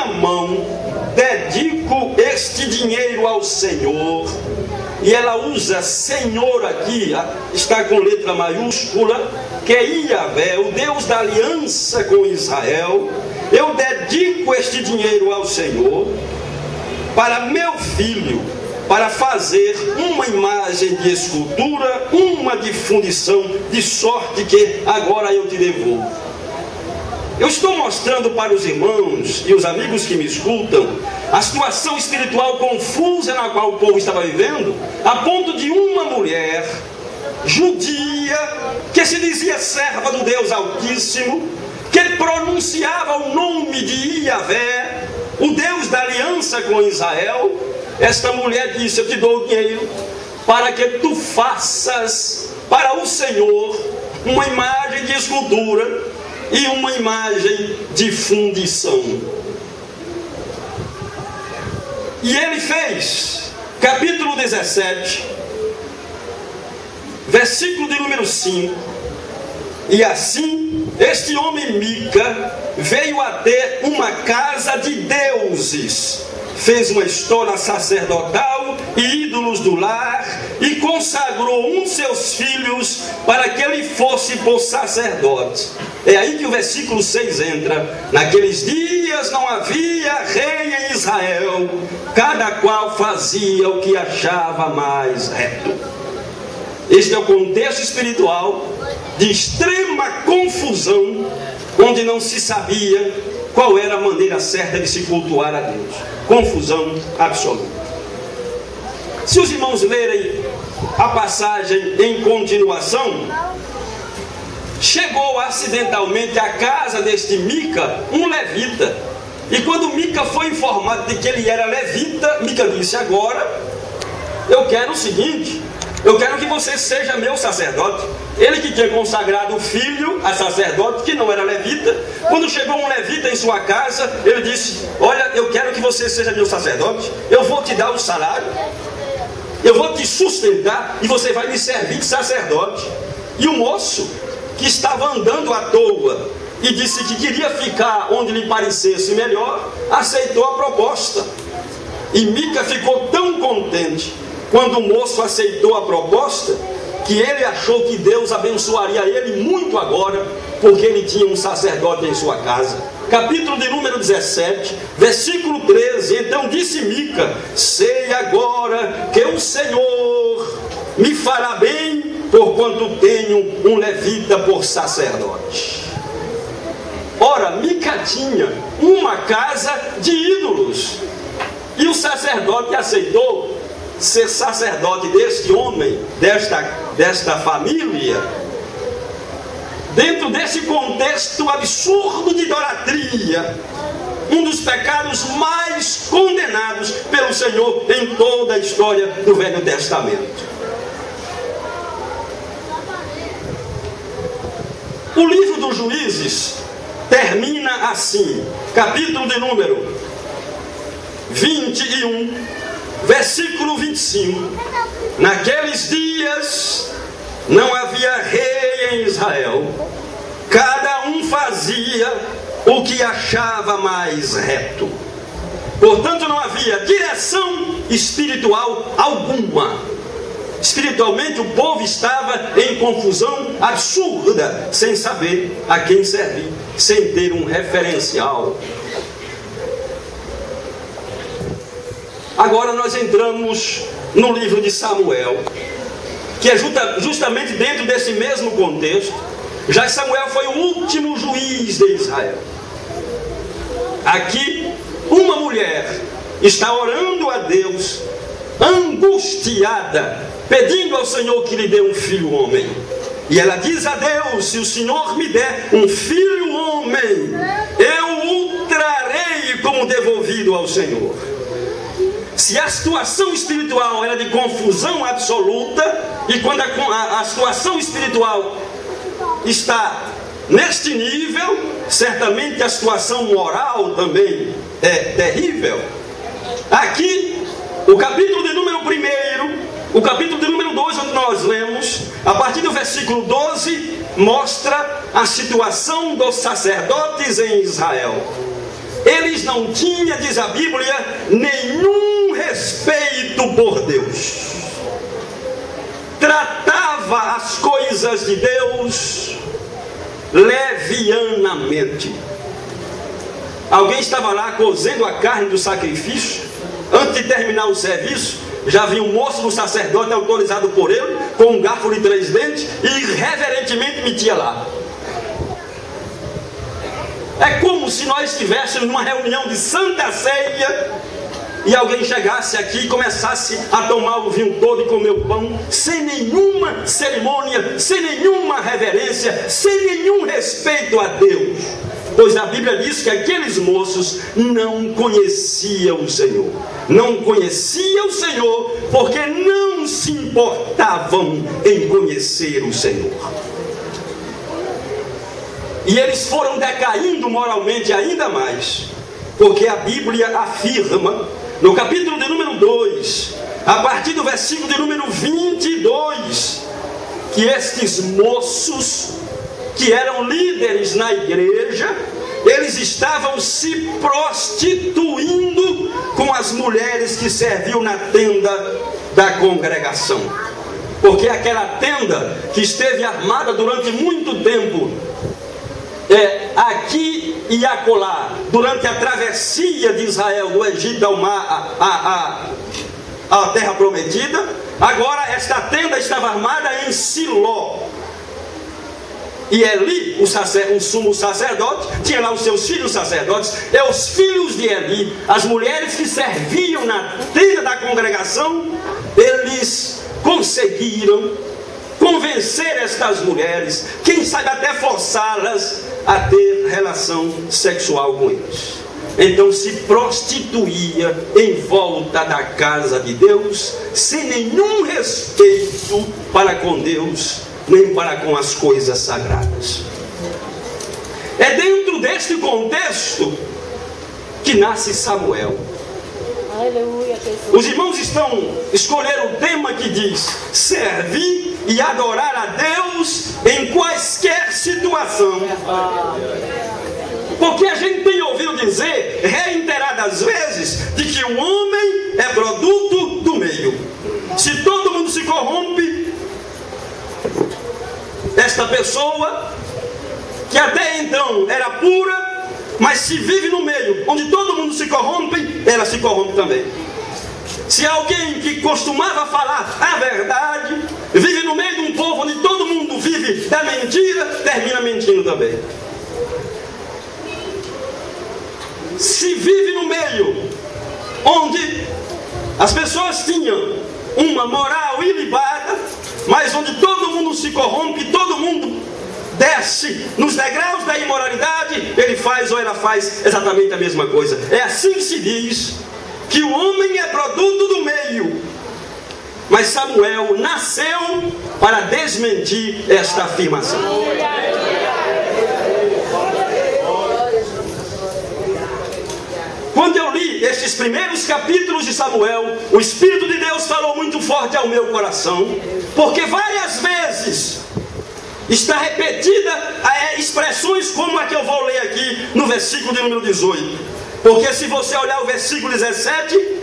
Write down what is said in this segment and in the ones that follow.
minha mão dedico este dinheiro ao Senhor. E ela usa Senhor aqui, está com letra maiúscula, que é Yahvé, o Deus da aliança com Israel. Eu dedico este dinheiro ao Senhor para meu filho, para fazer uma imagem de escultura, uma de fundição, de sorte que agora eu te devolvo. Eu estou mostrando para os irmãos e os amigos que me escutam a situação espiritual confusa na qual o povo estava vivendo, a ponto de uma mulher judia, que se dizia serva do Deus Altíssimo, que pronunciava o nome de Yahvé, o Deus da aliança com Israel. Esta mulher disse: eu te dou o dinheiro para que tu faças para o Senhor uma imagem de escultura e uma imagem de fundição. E ele fez, capítulo 17, versículo de número 5. E assim, este homem Mica veio a ter uma casa de deuses, fez uma estola sacerdotal e ídolos do lar, e consagrou um de seus filhos para que ele fosse por sacerdote. É aí que o versículo 6 entra. Naqueles dias não havia rei em Israel, cada qual fazia o que achava mais reto. Este é o contexto espiritual de extrema confusão, onde não se sabia qual era a maneira certa de se cultuar a Deus. Confusão absoluta. Se os irmãos lerem a passagem em continuação, chegou acidentalmente à casa deste Mica um levita. E quando Mica foi informado de que ele era levita, Mica disse: agora eu quero o seguinte, eu quero que você seja meu sacerdote. Ele que tinha consagrado o filho a sacerdote, que não era levita, quando chegou um levita em sua casa, ele disse: olha, eu quero que você seja meu sacerdote, eu vou te dar o salário, eu vou te sustentar e você vai me servir de sacerdote. E o moço, que estava andando à toa e disse que queria ficar onde lhe parecesse melhor, aceitou a proposta. E Mica ficou tão contente quando o moço aceitou a proposta, que ele achou que Deus abençoaria ele muito agora, porque ele tinha um sacerdote em sua casa. Capítulo de número 17, versículo 13. Então disse Mica: sei agora que o Senhor me fará bem, porquanto tenho um levita por sacerdote. Ora, Mica tinha uma casa de ídolos, e o sacerdote aceitou ser sacerdote deste homem, desta família, dentro desse contexto absurdo de idolatria, um dos pecados mais condenados pelo Senhor em toda a história do Velho Testamento. O livro dos Juízes termina assim, capítulo de número 21, versículo 25. Naqueles dias não havia rei em Israel, cada um fazia o que achava mais reto. Portanto, não havia direção espiritual alguma. Espiritualmente, o povo estava em confusão absurda, sem saber a quem servir, sem ter um referencial. Agora nós entramos no livro de Samuel, que é justamente dentro desse mesmo contexto. Já Samuel foi o último juiz de Israel. Aqui, uma mulher está orando a Deus, angustiada, pedindo ao Senhor que lhe dê um filho homem. E ela diz a Deus: se o Senhor me der um filho homem, eu o trarei como devolvido ao Senhor. Se a situação espiritual era de confusão absoluta, e quando a situação espiritual está neste nível, certamente a situação moral também é terrível. Aqui, o capítulo de número 1, o capítulo de número 2, onde nós lemos, a partir do versículo 12, mostra a situação dos sacerdotes em Israel. eles não tinham, diz a Bíblia, nenhum respeito por Deus. Tratava as coisas de Deus levianamente. Alguém estava lá cozendo a carne do sacrifício. Antes de terminar o serviço, já vinha um moço do sacerdote autorizado por ele, com um garfo de 3 dentes, e reverentemente metia lá. É como se nós estivéssemos numa reunião de Santa Ceia e alguém chegasse aqui e começasse a tomar o vinho todo e comer o pão, sem nenhuma cerimônia, sem nenhuma reverência, sem nenhum respeito a Deus. Pois a Bíblia diz que aqueles moços não conheciam o Senhor. Não conheciam o Senhor porque não se importavam em conhecer o Senhor. E eles foram decaindo moralmente ainda mais, porque a Bíblia afirma, no capítulo de número 2, a partir do versículo de número 22, que estes moços, que eram líderes na igreja, eles estavam se prostituindo com as mulheres que serviam na tenda da congregação. Porque aquela tenda que esteve armada durante muito tempo, aqui e acolá, durante a travessia de Israel do Egito ao mar, a terra prometida, agora esta tenda estava armada em Siló. E Eli, o sumo sacerdote, tinha lá os seus filhos sacerdotes, os filhos de Eli, as mulheres que serviam na tenda da congregação, eles conseguiram convencer estas mulheres, quem sabe até forçá-las a ter relação sexual com eles. Então se prostituía em volta da casa de Deus, sem nenhum respeito para com Deus, nem para com as coisas sagradas. É dentro deste contexto que nasce Samuel. Aleluia, os irmãos escolheram o tema que diz: servir e adorar a Deus em quaisquer situação. Porque a gente tem ouvido dizer reiteradas vezes de que o homem é produto do meio. Se todo mundo se corrompe, esta pessoa que até então era pura, mas se vive no meio onde todo mundo se corrompe, ela se corrompe também. Se alguém que costumava falar a verdade vive no meio de um povo onde todo mundo vive da mentira, termina mentindo também. Se vive no meio onde as pessoas tinham uma moral ilibada, mas onde todo mundo se corrompe, todo mundo desce nos degraus da imoralidade, ele faz ou ela faz exatamente a mesma coisa. É assim que se diz que o homem é produto do meio. Mas Samuel nasceu para desmentir esta afirmação. Quando eu li estes primeiros capítulos de Samuel, o Espírito de Deus falou muito forte ao meu coração, porque várias vezes está repetida expressões como a que eu vou ler aqui no versículo de número 18. Porque se você olhar o versículo 17,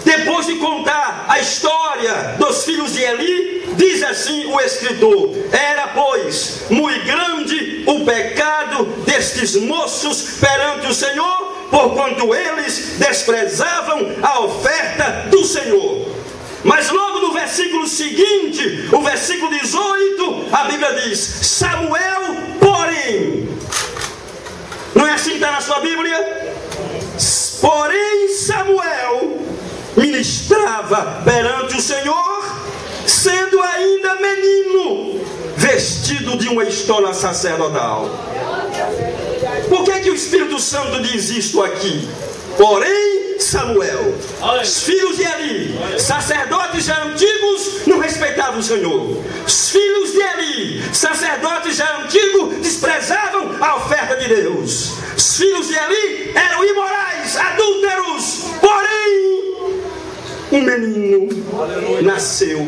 depois de contar a história dos filhos de Eli, diz assim o escritor: era pois muito grande o pecado destes moços perante o Senhor, porquanto eles desprezavam a oferta do Senhor. Mas logo no versículo seguinte, o versículo 18, a Bíblia diz: Samuel, porém, não é assim que está na sua Bíblia? Porém Samuel ministrava perante o Senhor, sendo ainda menino, vestido de uma estola sacerdotal. Por que o Espírito Santo diz isto aqui? Porém Samuel, os filhos de Eli, sacerdotes já antigos, não respeitavam o Senhor. Os filhos de Eli, sacerdotes já antigos, desprezavam a oferta de Deus. Os filhos de Eli eram imorais, adúlteros. Porém, um menino nasceu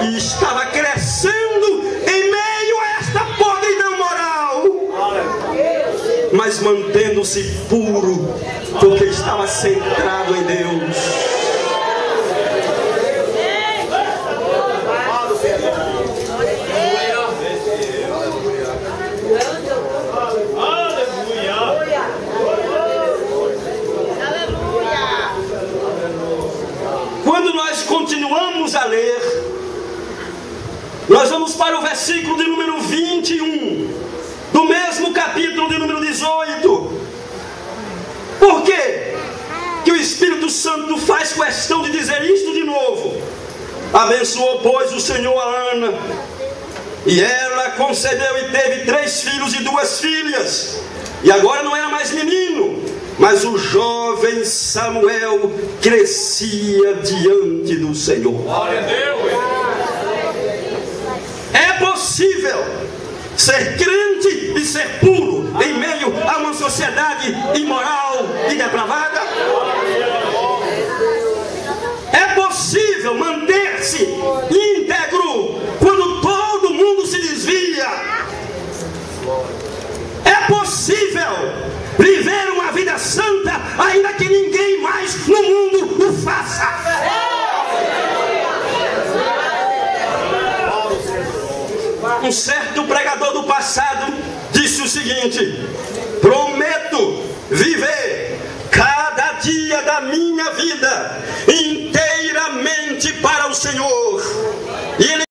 e estava crescendo em meio a esta podridão moral, mas mantendo-se puro centrado em Deus. Quando nós continuamos a ler, nós vamos para o versículo de número 21, do mesmo capítulo de número 18. Por quê que o Espírito Santo faz questão de dizer isto de novo? Abençoou, pois, o Senhor a Ana, e ela concebeu e teve 3 filhos e 2 filhas. E agora não era mais menino, mas o jovem Samuel crescia diante do Senhor. Glória a Deus. É possível ser crente e ser puro em meio a uma sociedade imoral e depravada? É possível manter-se íntegro quando todo mundo se desvia? É possível viver uma vida santa ainda que ninguém mais no mundo o faça? Um certo pregador do passado disse o seguinte: prometo viver cada dia da minha vida inteiramente para o Senhor. E ele